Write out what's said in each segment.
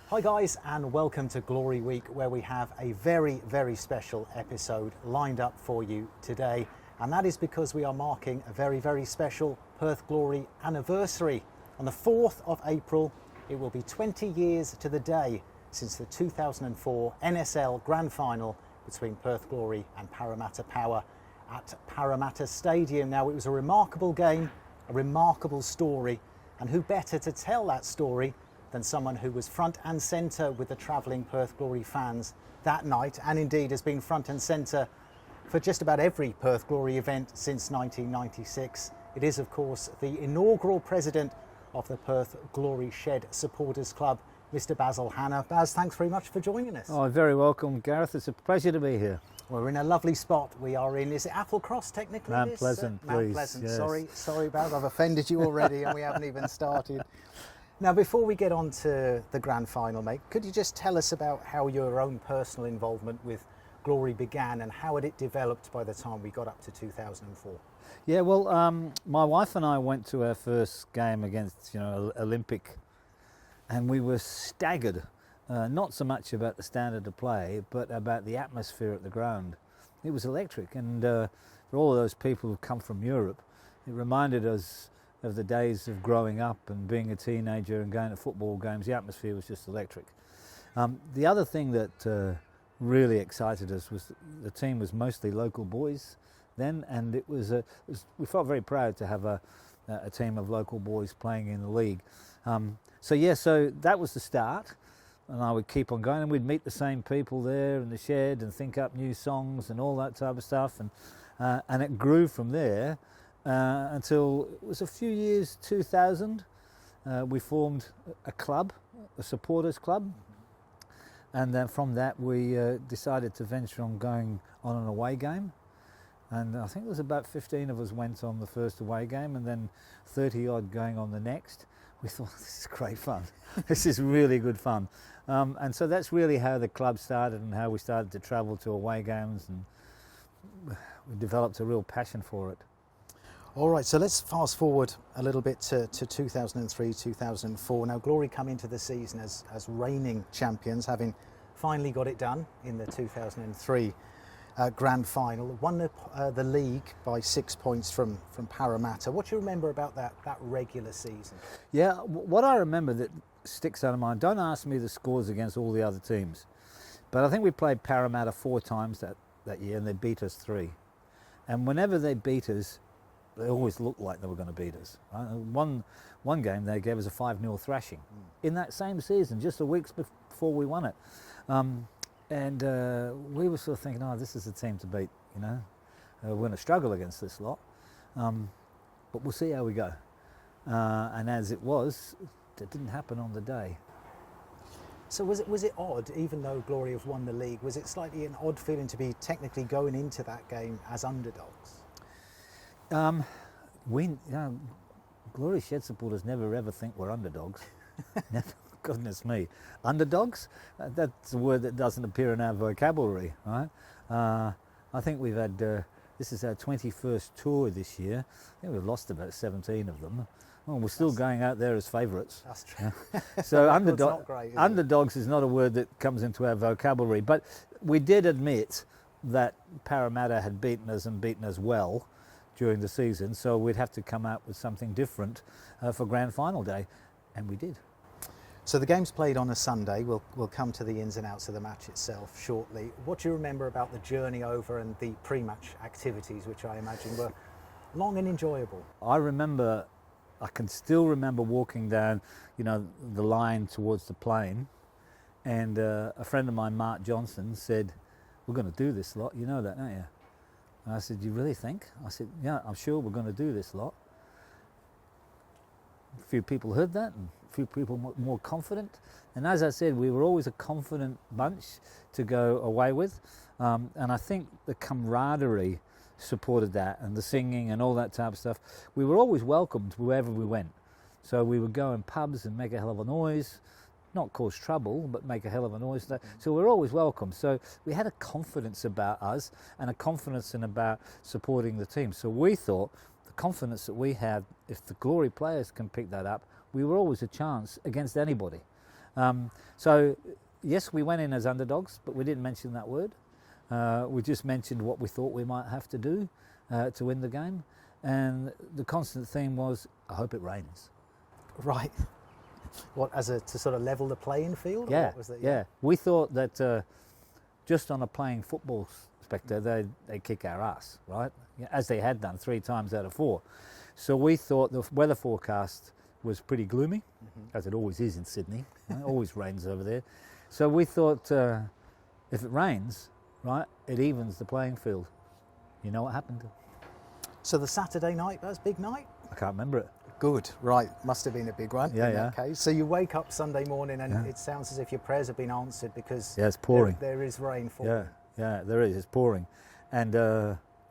Hi guys, and welcome to Glory Week, where we have a very, very special episode lined up for you today. And that is because we are marking a very, very special Perth Glory anniversary. On the 4th of April, it will be 20 years to the day since the 2004 NSL Grand Final between Perth Glory and Parramatta Power at Parramatta Stadium. Now, it was a remarkable game, a remarkable story, and who better to tell that story than someone who was front and centre with the travelling Perth Glory fans that night, and indeed has been front and centre for just about every Perth Glory event since 1996. It is, of course, the inaugural president of the Perth Glory Shed Supporters Club, Mr. Bas Hanna. Bas, thanks very much for joining us. Oh, very welcome, Gareth. It's a pleasure to be here. We're in a lovely spot. We are in, is it Applecross technically? Mount Pleasant, Mount please. Pleasant. Yes. Sorry, Bas, I've offended you already and we haven't even started. Now, before we get on to the grand final, mate, could you just tell us about how your own personal involvement with Glory began and how it developed by the time we got up to 2004? Yeah, well, my wife and I went to our first game against, Olympic, and we were staggered, not so much about the standard of play, but about the atmosphere at the ground. It was electric, and for all of those people who've come from Europe, it reminded us of the days of growing up and being a teenager and going to football games. The atmosphere was just electric. The other thing that really excited us was the team was mostly local boys then, and we felt very proud to have a team of local boys playing in the league. So that was the start, and I would keep on going, and we'd meet the same people there in the shed and think up new songs and all that type of stuff, and it grew from there. Until it was a few years 2000, we formed a club, a supporters club, and then from that we decided to venture on going on an away game, and I think it was about 15 of us went on the first away game and then 30 odd going on the next. We thought, this is great fun. This is really good fun, and so that's really how the club started and how we started to travel to away games, and we developed a real passion for it. All right, so let's fast forward a little bit to 2003, 2004. Now, Glory come into the season as reigning champions, having finally got it done in the 2003 Grand Final. Won the league by 6 points from Parramatta. What do you remember about that regular season? Yeah, what I remember that sticks out of mind, don't ask me the scores against all the other teams, but I think we played Parramatta 4 times that year and they beat us 3. And whenever they beat us, they always looked like they were going to beat us. Right? One game they gave us a 5-0 thrashing in that same season, just a week before we won it. And we were sort of thinking, oh, this is the team to beat, we're going to struggle against this lot. But we'll see how we go. And as it was, it didn't happen on the day. So was it odd, even though Glory have won the league, was it slightly an odd feeling to be technically going into that game as underdogs? Glory Shed supporters never ever think we're underdogs. Never, goodness me. Underdogs? That's a word that doesn't appear in our vocabulary, right? I think we've had, this is our 21st tour this year. I think we've lost about 17 of them. Well, we're still going out there as favourites. That's true. So underdogs is not a word that comes into our vocabulary. But we did admit that Parramatta had beaten us and beaten us well during the season, so we'd have to come out with something different for Grand Final day, and we did. So the game's played on a Sunday. We'll come to the ins and outs of the match itself shortly. What do you remember about the journey over and the pre-match activities, which I imagine were long and enjoyable? I can still remember walking down, the line towards the plane, and a friend of mine, Mark Johnson, said, "We're going to do this lot. You know that, don't you?" And I said, "You really think?" I said, "Yeah, I'm sure we're going to do this lot." A few people heard that, and a few people more confident. And as I said, we were always a confident bunch to go away with. And I think the camaraderie supported that, and the singing and all that type of stuff. We were always welcomed wherever we went. So we would go in pubs and make a hell of a noise, not cause trouble, but make a hell of a noise. So we're always welcome. So we had a confidence about us and a confidence in about supporting the team. So we thought the confidence that we had, if the Glory players can pick that up, we were always a chance against anybody. So, yes, we went in as underdogs, but we didn't mention that word. We just mentioned what we thought we might have to do to win the game. And the constant theme was, I hope it rains. Right. What, to sort of level the playing field? Yeah, or what was that? yeah. We thought that just on a playing football spectre, they'd kick our ass, right? As they had done 3 times out of 4. So we thought the weather forecast was pretty gloomy, as it always is in Sydney. It always rains over there. So we thought if it rains, right, it evens the playing field. You know what happened? So the Saturday night, that was a big night? I can't remember it. Good, right. Must have been a big one in Yeah. that case. So you wake up Sunday morning and it sounds as if your prayers have been answered because Yeah, it's pouring. there is rain falling. Yeah, there is. It's pouring. And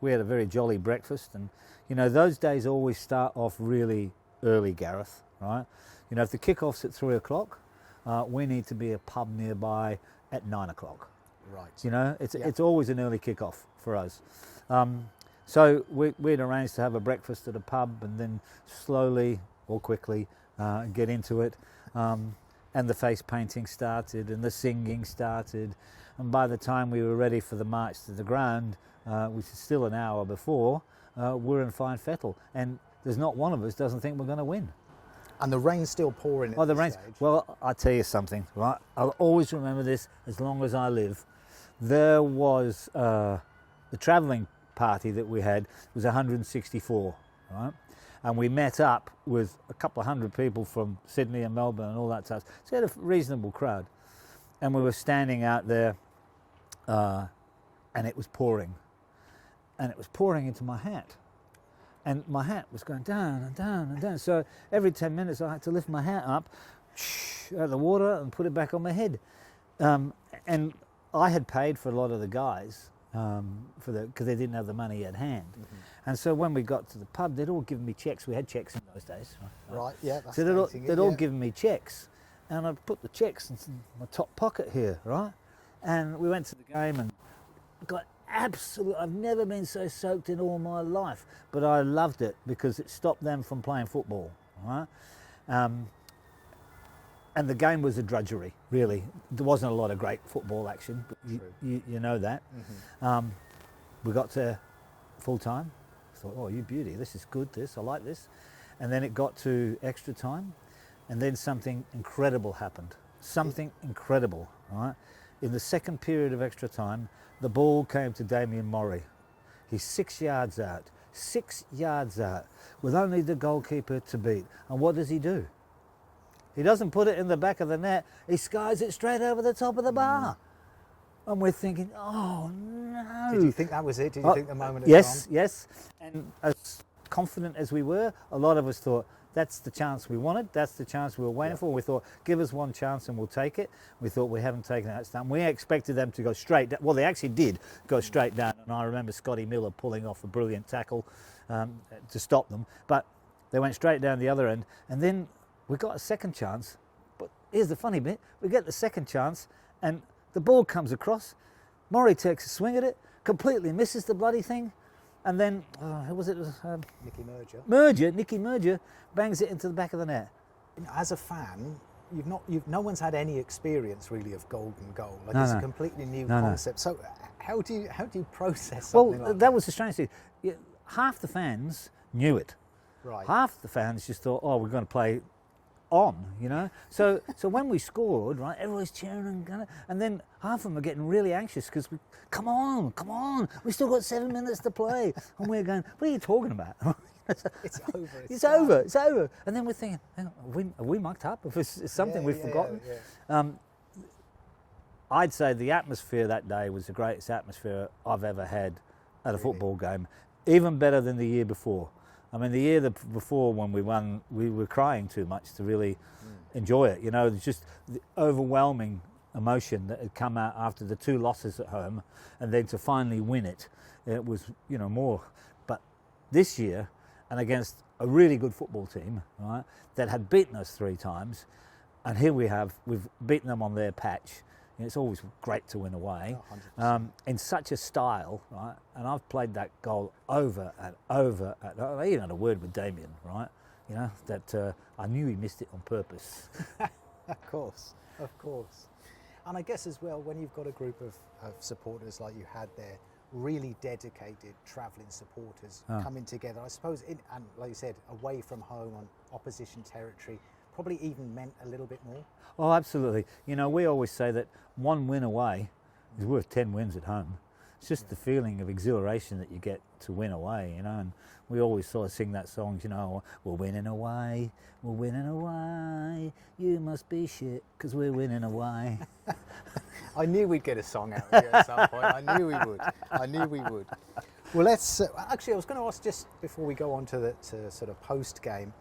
we had a very jolly breakfast. And, you know, those days always start off really early, Gareth, right? You know, if the kick-off's at 3 o'clock, we need to be a pub nearby at 9 o'clock. Right. You know, it's always an early kick-off for us. So we'd arranged to have a breakfast at a pub and then slowly or quickly get into it. And the face painting started and the singing started. And by the time we were ready for the march to the ground, which is still an hour before, we're in fine fettle. And there's not one of us doesn't think we're going to win. And the rain's still pouring at the this rain. stage. Well, I'll tell you something, right? I'll always remember this as long as I live. There was the travelling party that we had was 164, right? And we met up with a couple of hundred people from Sydney and Melbourne and all that stuff. So we had a reasonable crowd. And we were standing out there and it was pouring. And it was pouring into my hat. And my hat was going down and down and down. So every 10 minutes I had to lift my hat up out of the water and put it back on my head. And I had paid for a lot of the guys because they didn't have the money at hand. And so when we got to the pub, they'd all given me checks. We had checks in those days. Right, yeah. That's So they'd all given me checks. And I put the checks in my top pocket here, right? And we went to the game and got absolutely, I've never been so soaked in all my life, but I loved it because it stopped them from playing football, right? And the game was a drudgery, really. There wasn't a lot of great football action, but you know that. We got to full time. Thought, oh, you beauty, this is good, I like this. And then it got to extra time, and then something incredible happened. Something incredible, right? In the second period of extra time, the ball came to Damien Murray. He's 6 yards out, with only the goalkeeper to beat. And what does he do? He doesn't put it in the back of the net, he skies it straight over the top of the bar. And we're thinking, oh no. Did you think that was it? Did you think the moment had Yes, gone? yes. And as confident as we were, a lot of us thought, that's the chance we wanted, that's the chance we were waiting for. We thought, give us one chance and we'll take it. We thought we haven't taken that stand. We expected them to go straight down. Well, they actually did go straight down. And I remember Scotty Miller pulling off a brilliant tackle to stop them. But they went straight down the other end. And then we got a second chance. But here's the funny bit. We get the second chance and the ball comes across. Murray takes a swing at it, completely misses the bloody thing. And then, who was it? Nicky Merger bangs it into the back of the net. As a fan, no one's had any experience really of golden goal. Like No, it's no. a completely new concept. So how do you process Well, something like that was the strange thing. Half the fans knew it. Right. Half the fans just thought, oh, we're going to play on, you know. So when we scored, right, everybody's cheering and then half of them are getting really anxious because come on, we still got 7 minutes to play, and we're going, what are you talking about? It's over. It's over. And then we're thinking, hang on, have we mucked up? If it's something we've forgotten. Yeah. I'd say the atmosphere that day was the greatest atmosphere I've ever had at a football game, even better than the year before. I mean, the year before when we won, we were crying too much to really enjoy it. You know, it's just the overwhelming emotion that had come out after the 2 losses at home, and then to finally win it, it was, you know, more. But this year, and against a really good football team, right, that had beaten us 3 times, and here we've beaten them on their patch. It's always great to win away, in such a style, right? And I've played that goal over and over. I even had a word with Damien, right? You know, that I knew he missed it on purpose. Of course. Of course. And I guess as well, when you've got a group of supporters like you had there, really dedicated travelling supporters coming together, I suppose, and like you said, away from home on opposition territory, probably even meant a little bit more. Oh, absolutely. You know, we always say that one win away is worth 10 wins at home. It's just the feeling of exhilaration that you get to win away, you know, and we always sort of sing that song, you know, we're winning away, you must be shit, because we're winning away. I knew we'd get a song out of you at some point. I knew we would. Well, let's, actually I was going to ask just before we go on to the sort of post-game,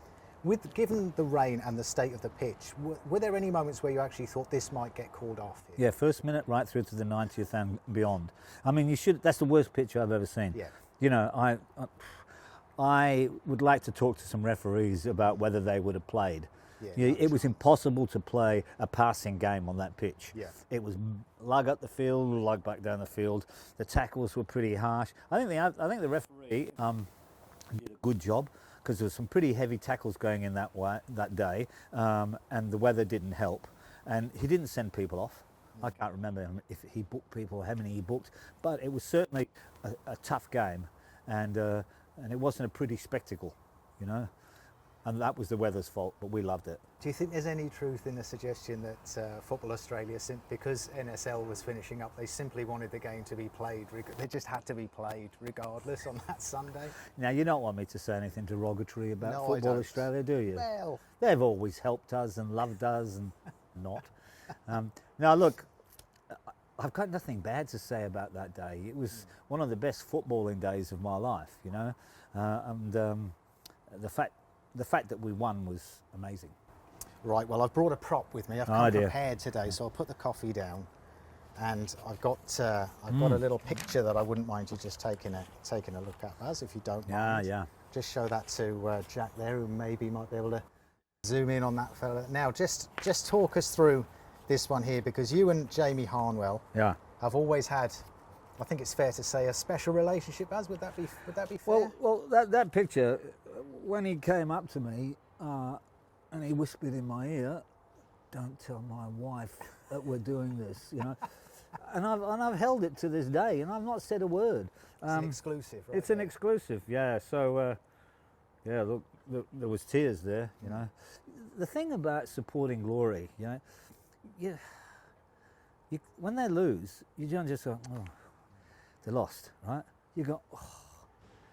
given the rain and the state of the pitch, were there any moments where you actually thought this might get called off here? Yeah, first minute right through to the 90th and beyond. I mean, that's the worst pitch I've ever seen. Yeah. You know, I would like to talk to some referees about whether they would have played. Yeah, it was impossible to play a passing game on that pitch. Yeah. It was lug up the field, lug back down the field. The tackles were pretty harsh. I think the referee did a good job, because there was some pretty heavy tackles going in that day, and the weather didn't help. And he didn't send people off. I can't remember if he booked people, how many he booked, but it was certainly a tough game, and it wasn't a pretty spectacle, you know. And that was the weather's fault, but we loved it. Do you think there's any truth in the suggestion that Football Australia, because NSL was finishing up, they simply wanted the game to be played, they just had to be played regardless on that Sunday? Now, you don't want me to say anything derogatory about No, Football Australia, do you? Well, they've always helped us and loved us and not. Now, look, I've got nothing bad to say about that day. It was one of the best footballing days of my life, you know, and the fact that we won was amazing. Right, well, I've brought a prop with me. I've come prepared today, so I'll put the coffee down, and I've got a little picture that I wouldn't mind you just taking a look at, Bas, if you don't mind. Yeah. Just show that to Jack there, who maybe might be able to zoom in on that fella. Now, just talk us through this one here, because you and Jamie Harnwell have always had, I think it's fair to say, a special relationship. Bas, would that be fair? Well, that picture, when he came up to me and he whispered in my ear, "Don't tell my wife that we're doing this," you know, and I've held it to this day, and I've not said a word. It's an exclusive, right? It's an exclusive, yeah. So, look, there was tears there, you know. The thing about supporting Glory, you know, when they lose, you don't just go, "Oh, they lost," right? You go, "Oh,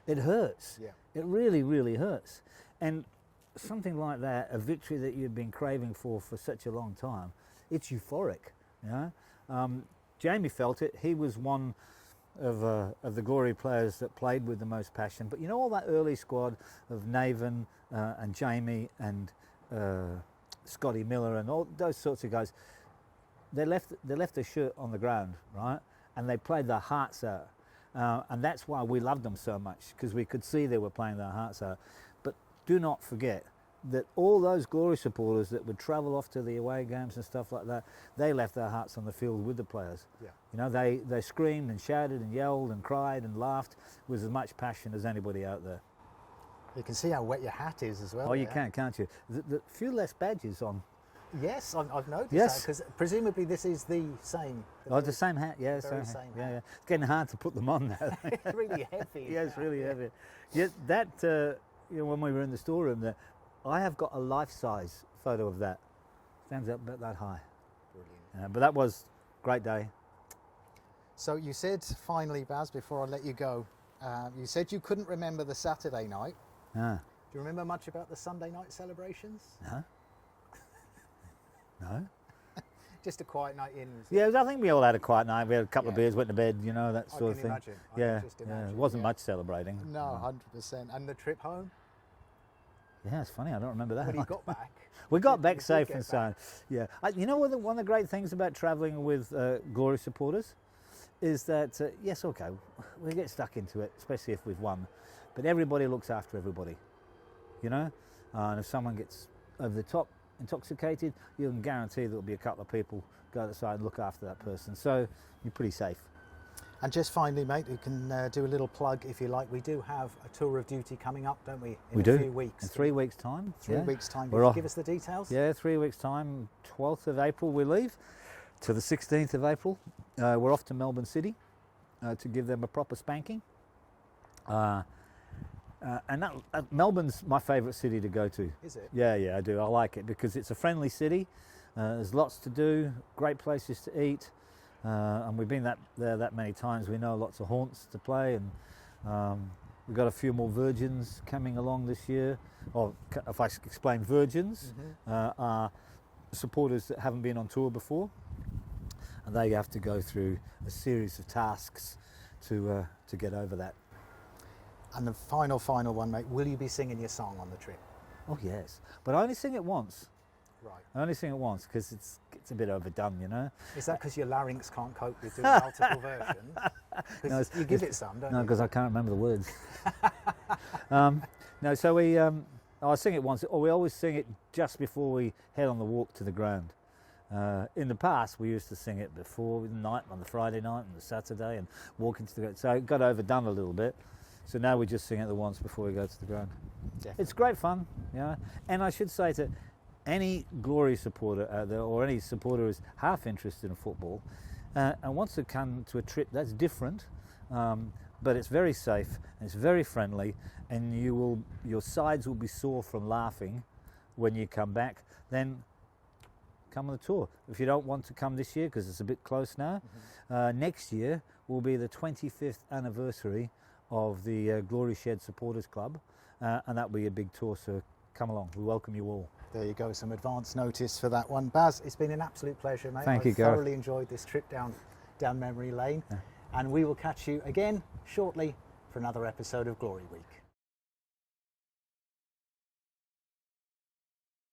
it hurts." Yeah. It really, really hurts. And something like that, a victory that you've been craving for such a long time, it's euphoric, you know. Jamie felt it. He was one of the Glory players that played with the most passion. But you know, all that early squad of Navan and Jamie and Scotty Miller and all those sorts of guys, they left their shirt on the ground, right? And they played their hearts out. And that's why we loved them so much, because we could see they were playing their hearts out. But do not forget that all those Glory supporters that would travel off to the away games and stuff like that, they left their hearts on the field with the players. Yeah. You know, they screamed and shouted and yelled and cried and laughed with as much passion as anybody out there. You can see how wet your hat is as well. Oh, you can, can't you? The few less badges on. Yes, I've noticed Yes. that, because presumably this is the same. The same hat, yeah, very same hat. same Yeah, hat. yeah. It's getting hard to put them on now. It's really heavy. Yeah, it's really heavy. Yeah, that you know, when we were in the storeroom there, I have got a life-size photo of that. Stands up about that high. Brilliant. But that was a great day. So you said, finally, Bas, before I let you go, you said you couldn't remember the Saturday night. Ah, Do you remember much about the Sunday night celebrations? no. No. Just a quiet night in. Yeah, I think we all had a quiet night. We had a couple of beers, went to bed, you know, that I sort of can thing. imagine. I Yeah, can just imagine. it wasn't yeah. much celebrating. No, 100%. And the trip home? Yeah, it's funny. I don't remember that. When you got back? We got You back did safe get and back. sound. Yeah, you know what? One of the great things about travelling with Glory supporters is that yes, okay, we get stuck into it, especially if we've won, but everybody looks after everybody. You know, and if someone gets over the top intoxicated, you can guarantee there'll be a couple of people go to the side and look after that person. So you're pretty safe. And just finally, mate, you can do a little plug if you like. We do have a tour of duty coming up, don't we? In a few weeks. In 3 weeks' time. 3 weeks' time. Give us the details. Yeah, 3 weeks' time. 12th of April we leave to the 16th of April. We're off to Melbourne City to give them a proper spanking. And Melbourne's my favourite city to go to. Is it? Yeah, I do. I like it because it's a friendly city. There's lots to do, great places to eat, and we've been there that many times. We know lots of haunts to play, and we've got a few more virgins coming along this year. Or if I explain, virgins are supporters that haven't been on tour before, and they have to go through a series of tasks to get over that. And the final one, mate, will you be singing your song on the trip? Oh yes, but I only sing it once. Right. I only sing it once because it's a bit overdone, you know. Is that because your larynx can't cope with doing multiple versions? No, you give it some, don't you? No, because I can't remember the words. No, so I sing it once, or we always sing it just before we head on the walk to the ground. In the past, we used to sing it before the night, on the Friday night and the Saturday, and walk into the ground. So it got overdone a little bit. So now we just sing it the once before we go to the ground. Definitely. It's great fun, you know. And I should say to any Glory supporter out there, or any supporter who's half interested in football, and wants to come to a trip that's different, but it's very safe and it's very friendly, and your sides will be sore from laughing when you come back. Then come on the tour. If you don't want to come this year because it's a bit close now, next year will be the 25th anniversary of the Glory Shed Supporters Club, and that will be a big tour, so come along. We welcome you all. There you go, some advance notice for that one. Bas, it's been an absolute pleasure, mate. Thank you, Gareth. I thoroughly enjoyed this trip down memory lane, and we will catch you again shortly for another episode of Glory Week.